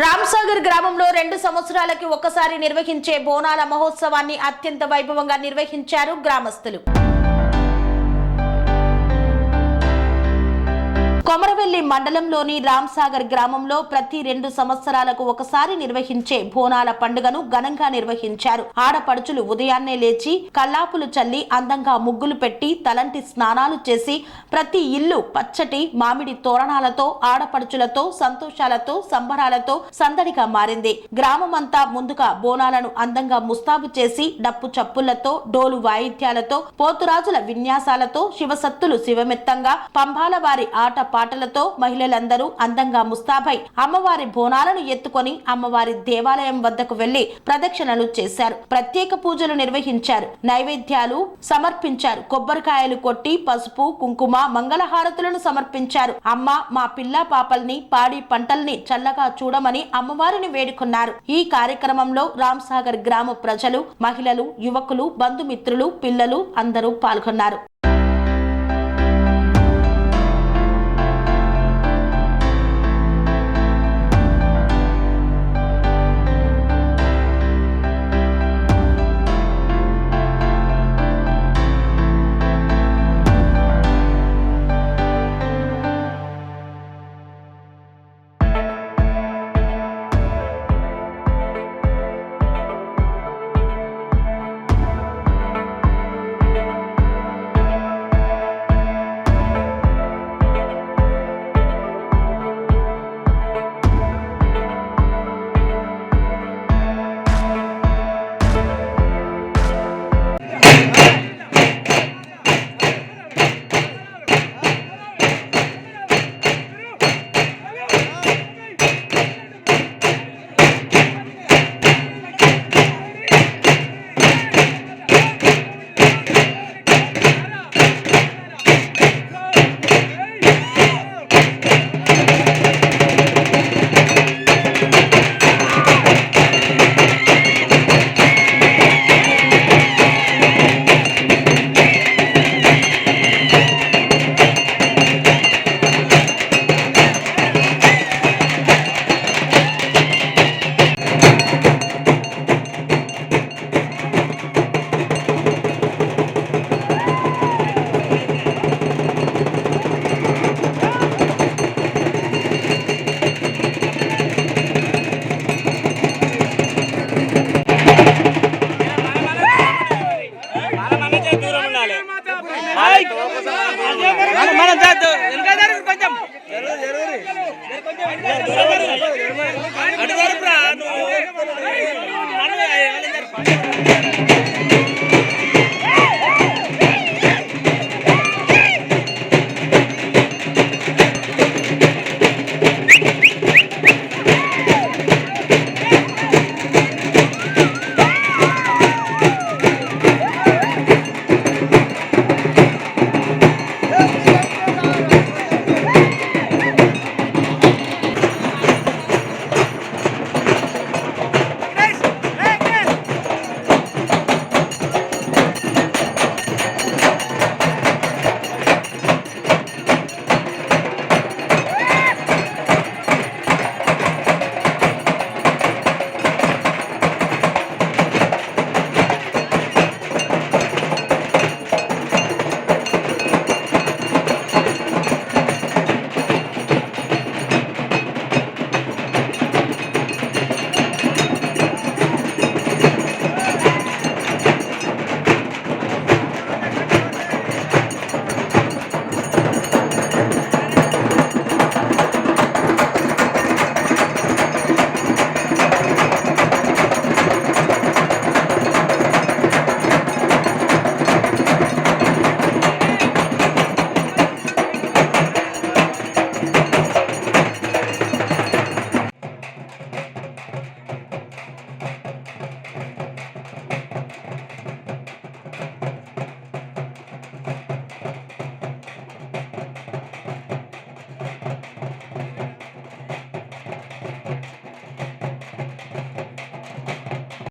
రాంసాగర్ గ్రామంలో 2 సంవత్సరాలకి ఒక్కసారి నిర్వహించే బోనాల మహోత్సవాన్ని అత్యంత వైభవంగా నిర్వహించారు గ్రామస్తులు. కొమరవెల్లి మండలంలోని రాంసాగర్ గ్రామంలో ప్రతి 2 సంవత్సరాలకు ఒకసారి నిర్వహించే బోనాల పండుగను ఘనంగా నిర్వహించారు. ఆడపడుచులు ఉదయాన్నే లేచి కల్లాపులు చల్లి అందంగా ముగ్గులు పెట్టి తలంటి స్నానాలు చేసి ప్రతి ఇల్లు పచ్చటి మామిడి తోరణాలతో ఆడపడుచులతో సంతోషాలతో సంబరాలతో సందడిగా మారింది. గ్రామమంతా ముందుగా బోనాలను అందంగా ముస్తాబు చేసి డప్పు చప్పులతో డోలు వాయిద్యాలతో పోతురాజుల విన్యాసాలతో శివసత్తులు శివమెత్తంగా పంబాల వారి ఆట పాటలతో మహిళలందరూ అందంగా ముస్తాబై అమ్మవారి బోనాలను ఎత్తుకొని అమ్మవారి దేవాలయం వద్దకు వెళ్లి ప్రదక్షిణలు చేశారు. ప్రత్యేక పూజలు నిర్వహించారు. నైవేద్యాలు సమర్పించారు. కొబ్బరికాయలు కొట్టి పసుపు కుంకుమ మంగళహారతులను సమర్పించారు. అమ్మ మా పిల్ల పాపల్ని పాడి పంటల్ని చల్లగా చూడమని అమ్మవారిని వేడుకున్నారు. ఈ కార్యక్రమంలో రాంసాగర్ గ్రామ ప్రజలు, మహిళలు, యువకులు, బంధుమిత్రులు, పిల్లలు అందరూ పాల్గొన్నారు.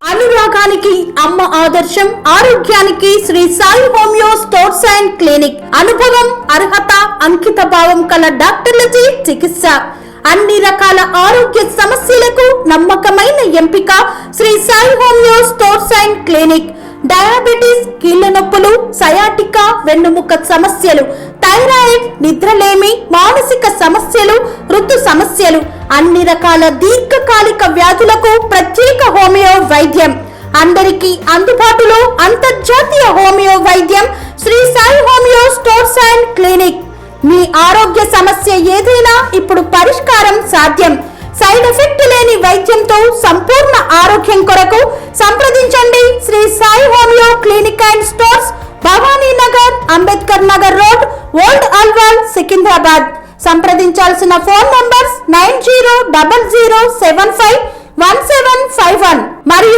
అనురాగానికి అమ్మ ఆదర్శం, ఆరోగ్యానికి Shri Sai homeo sports and clinic. అనుభవం, అర్హత, అంకిత భావం కల డాక్టర్లచే చికిత్స. అన్ని రకాల ఆరోగ్య సమస్యలకు నమ్మకమైన ఎంపిక Shri Sai homeo stores and clinic. Diabetes, కీళ్ల నొప్పులు, సయాటికా, వెన్నుముక్క సమస్యలు, థైరాయిడ్, నిద్రలేమి, మానసిక సమస్యలు, ఋతు సమస్యలు, అన్ని రకాల దీర్ఘకాలిక వ్యాధులకు ప్రత్యేక హోమియో వైద్యం. అందరికీ అందుబాటులో అంతర్జాతీయ హోమియో వైద్యం Shri Sai homeo stores and clinic. మీ ఆరోగ్య సమస్య ఏదైనా ఇప్పుడు పరిష్కారం సాధ్యం. సైడ్ ఎఫెక్ట్ లేని వైద్యంతో సంపూర్ణ ఆరోగ్యం కొరకు సంప్రదించండి Shri Sai homeo clinic and stores, Bhavani Nagar, Ambedkar Nagar road, old Alwal, Secunderabad. సంప్రదించాల్సిన ఫోన్ నంబర్స్ 9000751751 మరియు